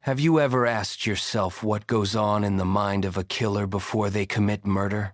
Have you ever asked yourself what goes on in the mind of a killer before they commit murder?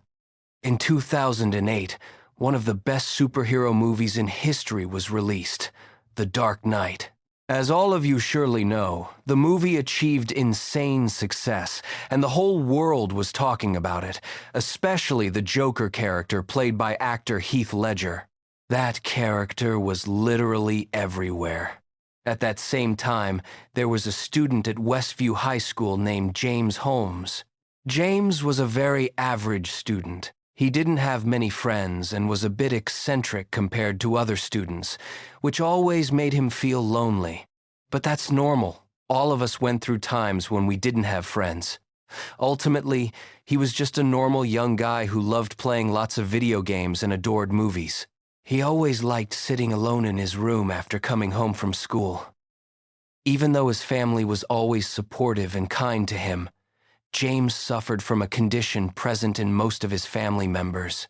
In 2008, one of the best superhero movies in history was released, The Dark Knight. As all of you surely know, the movie achieved insane success, and the whole world was talking about it, especially the Joker character played by actor Heath Ledger. That character was literally everywhere. At that same time, there was a student at Westview High School named James Holmes. James was a very average student. He didn't have many friends and was a bit eccentric compared to other students, which always made him feel lonely. But that's normal. All of us went through times when we didn't have friends. Ultimately, he was just a normal young guy who loved playing lots of video games and adored movies. He always liked sitting alone in his room after coming home from school. Even though his family was always supportive and kind to him, James suffered from a condition present in most of his family members: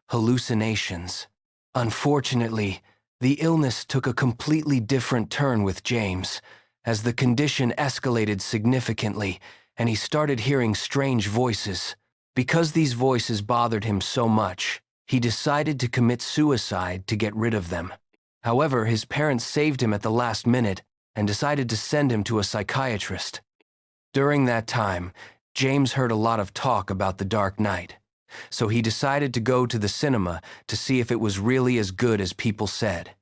hallucinations. Unfortunately, the illness took a completely different turn with James, as the condition escalated significantly and he started hearing strange voices. Because these voices bothered him so much, he decided to commit suicide to get rid of them. However, his parents saved him at the last minute and decided to send him to a psychiatrist. During that time, James heard a lot of talk about The Dark Knight, so he decided to go to the cinema to see if it was really as good as people said.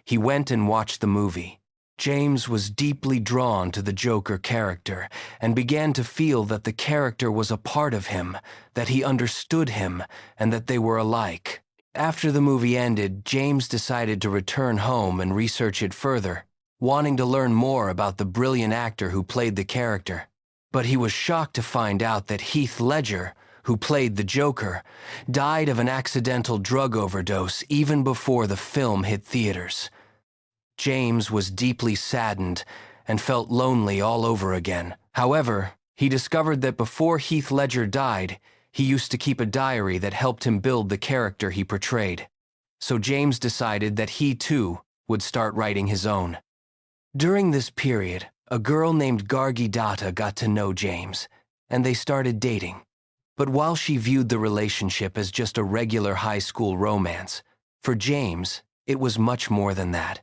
He went and watched the movie. James was deeply drawn to the Joker character and began to feel that the character was a part of him, that he understood him, and that they were alike. After the movie ended, James decided to return home and research it further, wanting to learn more about the brilliant actor who played the character. But he was shocked to find out that Heath Ledger, who played the Joker, died of an accidental drug overdose even before the film hit theaters. James was deeply saddened and felt lonely all over again. However, he discovered that before Heath Ledger died, he used to keep a diary that helped him build the character he portrayed. So James decided that he, too, would start writing his own. During this period, a girl named Gargi Datta got to know James, and they started dating. But while she viewed the relationship as just a regular high school romance, for James, it was much more than that.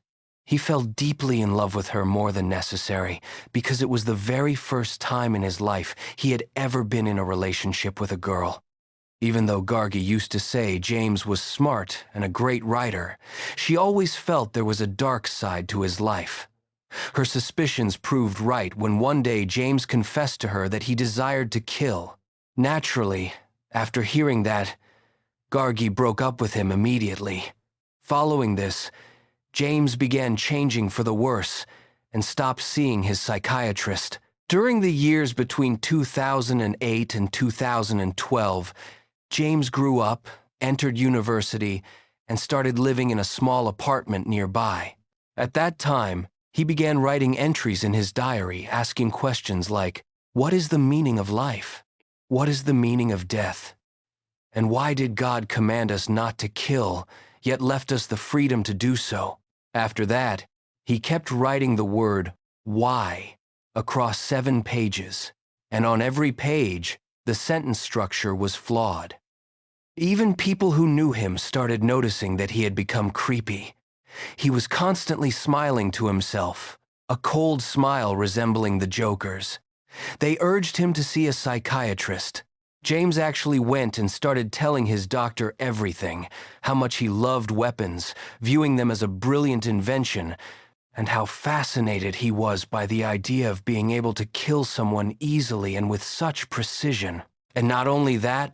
He fell deeply in love with her more than necessary, because it was the very first time in his life he had ever been in a relationship with a girl. Even though Gargi used to say James was smart and a great writer, she always felt there was a dark side to his life. Her suspicions proved right when one day James confessed to her that he desired to kill. Naturally, after hearing that, Gargi broke up with him immediately. Following this, James began changing for the worse and stopped seeing his psychiatrist. During the years between 2008 and 2012, James grew up, entered university, and started living in a small apartment nearby. At that time, he began writing entries in his diary asking questions like, what is the meaning of life? What is the meaning of death? And why did God command us not to kill, yet left us the freedom to do so? After that, he kept writing the word why across 7 pages, and on every page, the sentence structure was flawed. Even people who knew him started noticing that he had become creepy. He was constantly smiling to himself, a cold smile resembling the Joker's. They urged him to see a psychiatrist. James actually went and started telling his doctor everything, how much he loved weapons, viewing them as a brilliant invention, and how fascinated he was by the idea of being able to kill someone easily and with such precision. And not only that,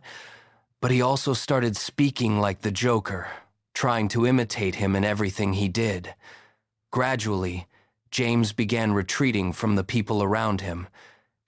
but he also started speaking like the Joker, trying to imitate him in everything he did. Gradually, James began retreating from the people around him,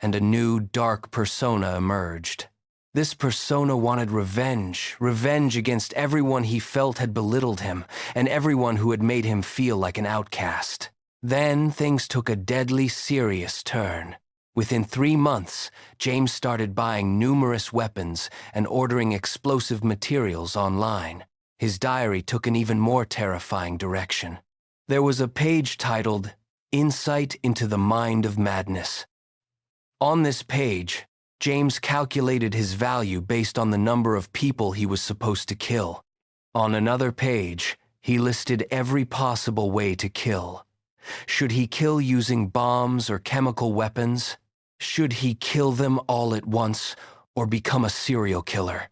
and a new, dark persona emerged. This persona wanted revenge against everyone he felt had belittled him, and everyone who had made him feel like an outcast. Then things took a deadly serious turn. Within 3 months, James started buying numerous weapons and ordering explosive materials online. His diary took an even more terrifying direction. There was a page titled, "Insight into the Mind of Madness." On this page, James calculated his value based on the number of people he was supposed to kill. On another page, he listed every possible way to kill. Should he kill using bombs or chemical weapons? Should he kill them all at once or become a serial killer?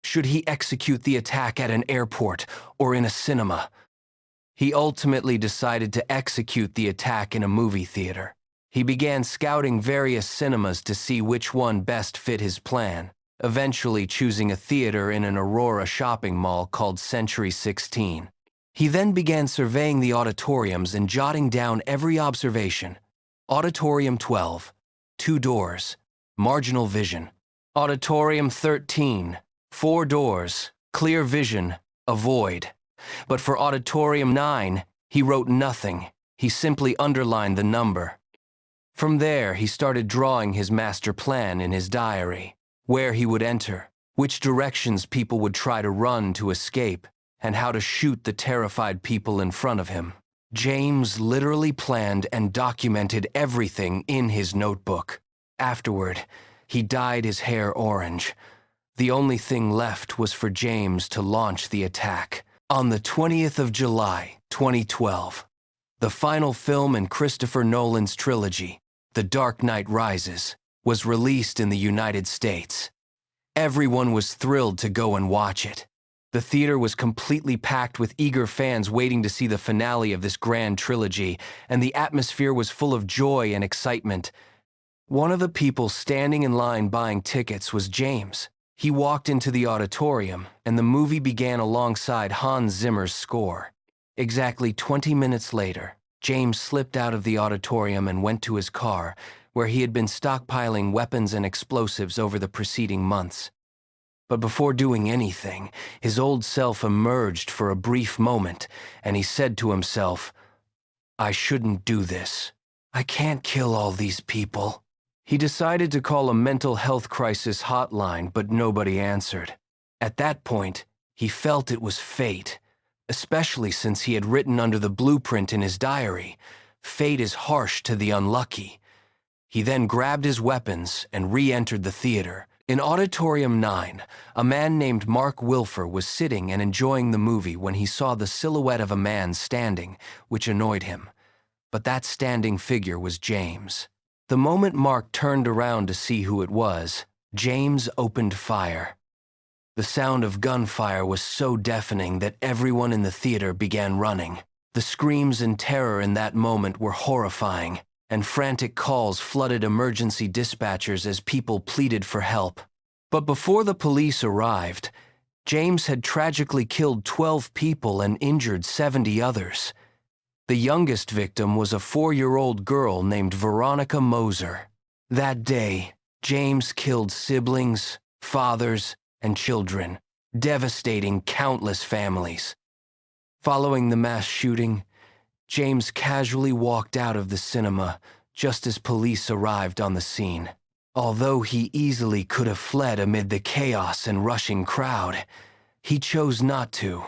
Should he execute the attack at an airport or in a cinema? He ultimately decided to execute the attack in a movie theater. He began scouting various cinemas to see which one best fit his plan, eventually choosing a theater in an Aurora shopping mall called Century 16. He then began surveying the auditoriums and jotting down every observation. Auditorium 12, 2 doors, marginal vision. Auditorium 13, 4 doors, clear vision, avoid. But for Auditorium 9, he wrote nothing. He simply underlined the number. From there, he started drawing his master plan in his diary, where he would enter, which directions people would try to run to escape, and how to shoot the terrified people in front of him. James literally planned and documented everything in his notebook. Afterward, he dyed his hair orange. The only thing left was for James to launch the attack. On the 20th of July, 2012, the final film in Christopher Nolan's trilogy, The Dark Knight Rises, was released in the United States. Everyone was thrilled to go and watch it. The theater was completely packed with eager fans waiting to see the finale of this grand trilogy, and the atmosphere was full of joy and excitement. One of the people standing in line buying tickets was James. He walked into the auditorium, and the movie began alongside Hans Zimmer's score. Exactly 20 minutes later, James slipped out of the auditorium and went to his car, where he had been stockpiling weapons and explosives over the preceding months. But before doing anything, his old self emerged for a brief moment, and he said to himself, "I shouldn't do this. I can't kill all these people." He decided to call a mental health crisis hotline, but nobody answered. At that point, he felt it was fate, especially since he had written under the blueprint in his diary, "Fate is harsh to the unlucky." He then grabbed his weapons and re-entered the theater. In Auditorium 9, a man named Mark Wilfer was sitting and enjoying the movie when he saw the silhouette of a man standing, which annoyed him. But that standing figure was James. The moment Mark turned around to see who it was, James opened fire. The sound of gunfire was so deafening that everyone in the theater began running. The screams and terror in that moment were horrifying, and frantic calls flooded emergency dispatchers as people pleaded for help. But before the police arrived, James had tragically killed 12 people and injured 70 others. The youngest victim was a 4-year-old girl named Veronica Moser. That day, James killed siblings, fathers, and children, devastating countless families. Following the mass shooting, James casually walked out of the cinema just as police arrived on the scene. Although he easily could have fled amid the chaos and rushing crowd, he chose not to,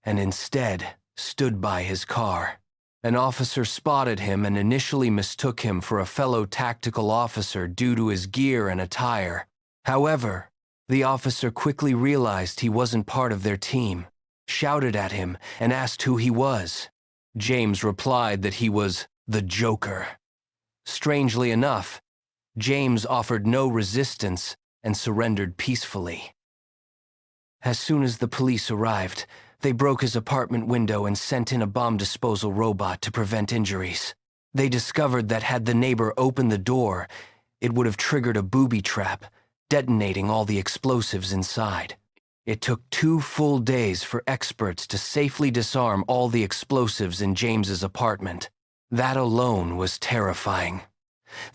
and instead stood by his car. An officer spotted him and initially mistook him for a fellow tactical officer due to his gear and attire. However, the officer quickly realized he wasn't part of their team, shouted at him, and asked who he was. James replied that he was the Joker. Strangely enough, James offered no resistance and surrendered peacefully. As soon as the police arrived, they broke his apartment window and sent in a bomb disposal robot to prevent injuries. They discovered that had the neighbor opened the door, it would have triggered a booby trap, detonating all the explosives inside. It took 2 full days for experts to safely disarm all the explosives in James's apartment. That alone was terrifying.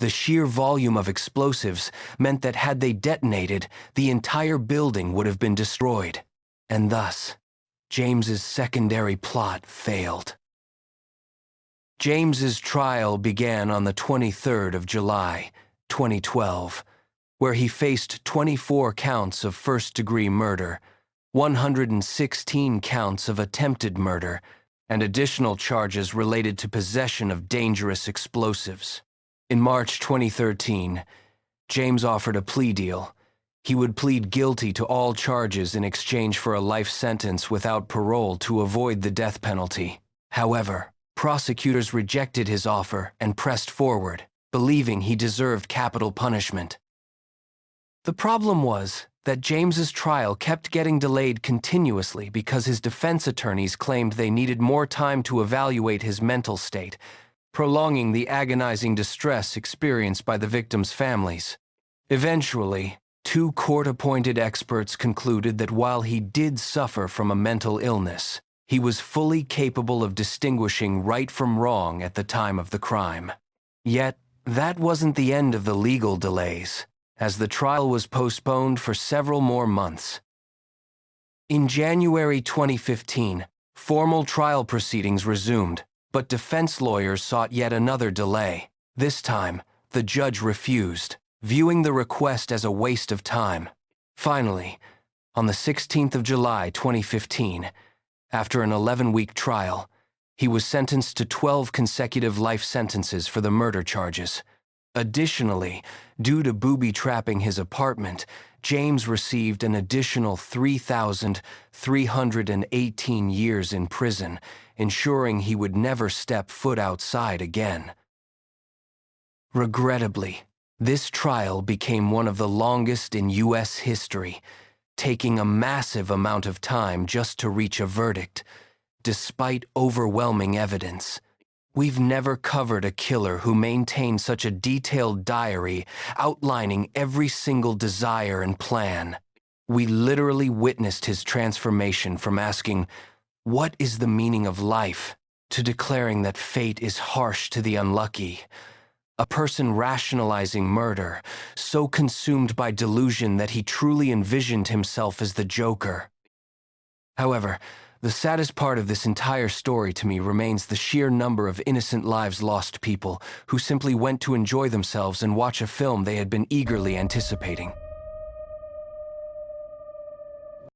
The sheer volume of explosives meant that had they detonated, the entire building would have been destroyed. And thus, James's secondary plot failed. James's trial began on the 23rd of July, 2012, where he faced 24 counts of first-degree murder, 116 counts of attempted murder, and additional charges related to possession of dangerous explosives. In March 2013, James offered a plea deal. He would plead guilty to all charges in exchange for a life sentence without parole to avoid the death penalty. However, prosecutors rejected his offer and pressed forward, believing he deserved capital punishment. The problem was that James's trial kept getting delayed continuously because his defense attorneys claimed they needed more time to evaluate his mental state, prolonging the agonizing distress experienced by the victims' families. Eventually, two court-appointed experts concluded that while he did suffer from a mental illness, he was fully capable of distinguishing right from wrong at the time of the crime. Yet, that wasn't the end of the legal delays, as the trial was postponed for several more months. In January 2015, formal trial proceedings resumed, but defense lawyers sought yet another delay. This time, the judge refused, viewing the request as a waste of time. Finally, on the 16th of July 2015, after an 11-week trial, he was sentenced to 12 consecutive life sentences for the murder charges. Additionally, due to booby-trapping his apartment, James received an additional 3,318 years in prison, ensuring he would never step foot outside again. Regrettably, this trial became one of the longest in U.S. history, taking a massive amount of time just to reach a verdict, despite overwhelming evidence. We've never covered a killer who maintained such a detailed diary outlining every single desire and plan. We literally witnessed his transformation from asking, "What is the meaning of life?" to declaring that fate is harsh to the unlucky. A person rationalizing murder, so consumed by delusion that he truly envisioned himself as the Joker. However, the saddest part of this entire story to me remains the sheer number of innocent lives lost, people who simply went to enjoy themselves and watch a film they had been eagerly anticipating.